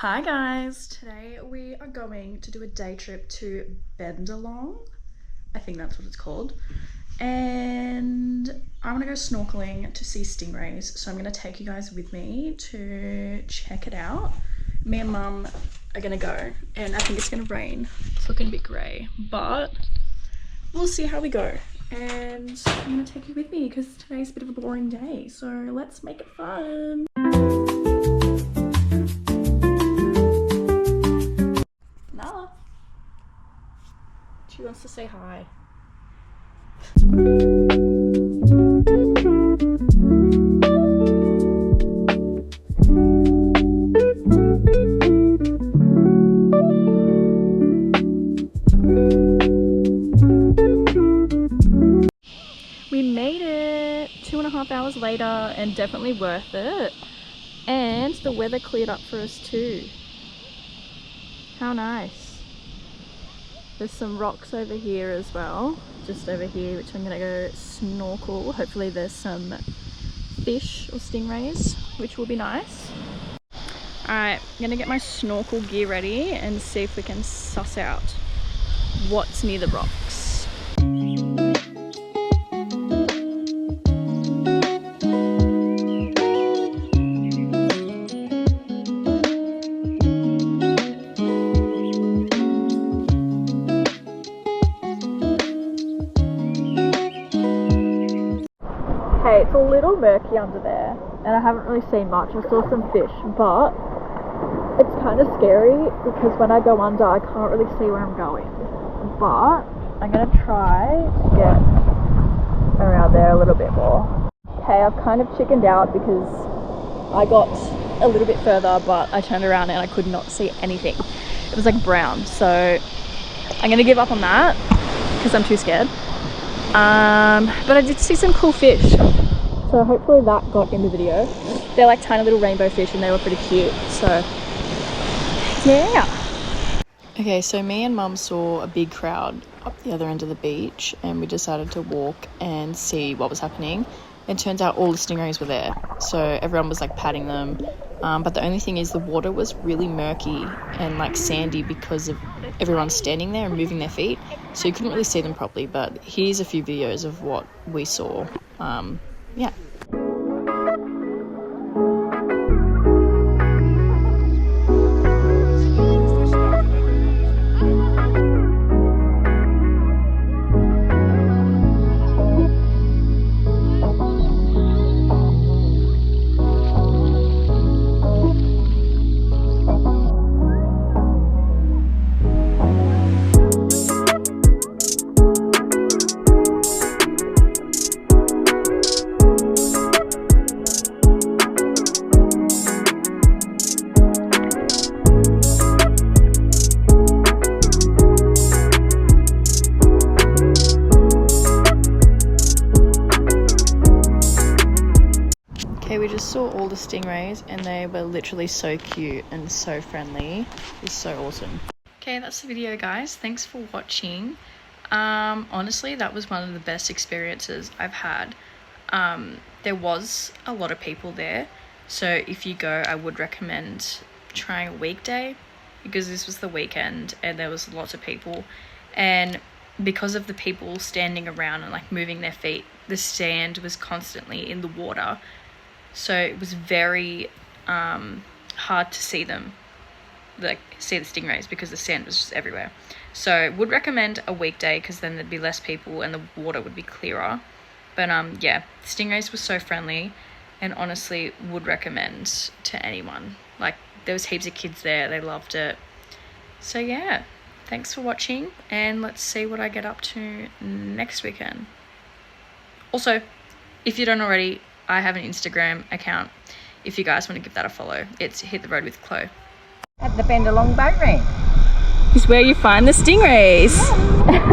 Hi guys, today we are going to do a day trip to Bendalong. I think that's what it's called. And I'm gonna go snorkeling to see stingrays. So I'm gonna take you guys with me to check it out. Me and mum are gonna go and I think it's gonna rain. It's looking a bit grey, but we'll see how we go. And I'm gonna take you with me because today's a bit of a boring day. So let's make it fun. She wants to say hi. We made it 2.5 hours later and definitely worth it. And the weather cleared up for us too. How nice. There's some rocks over here as well, just over here, which I'm gonna go snorkel. Hopefully there's some fish or stingrays, which will be nice. Alright, I'm gonna get my snorkel gear ready and see if we can suss out what's near the rocks. Okay, it's a little murky under there and I haven't really seen much. I saw some fish, but it's kind of scary because when I go under I can't really see where I'm going. But I'm gonna try to get around there a little bit more. Okay, I've kind of chickened out because I got a little bit further but I turned around and I could not see anything. It was like brown, so I'm gonna give up on that because I'm too scared. But I did see some cool fish, so hopefully that got in the video. They're like tiny little rainbow fish and they were pretty cute, so yeah. Okay, so me and mum saw a big crowd up the other end of the beach and we decided to walk and see what was happening. It turns out all the stingrays were there, so everyone was like patting them, but the only thing is the water was really murky and like sandy because of everyone standing there and moving their feet, so you couldn't really see them properly. But here's a few videos of what we saw. Yeah. Okay, we just saw all the stingrays and they were literally so cute and so friendly. It's so awesome. Okay, that's the video guys. Thanks for watching. Honestly, that was one of the best experiences I've had. There was a lot of people there, so if you go, I would recommend trying a weekday because this was the weekend and there was lots of people, and because of the people standing around and like moving their feet, the sand was constantly in the water. So it was very hard to see them, like see the stingrays, because the sand was just everywhere. So would recommend a weekday because then there'd be less people and the water would be clearer. But yeah, stingrays were so friendly and honestly would recommend to anyone. Like there was heaps of kids there, they loved it. So yeah, thanks for watching and let's see what I get up to next weekend. Also, if you don't already, I have an Instagram account if you guys want to give that a follow. It's Hit the Road with Chloe. At the Bendalong Boat Is where you find the stingrays. Yeah.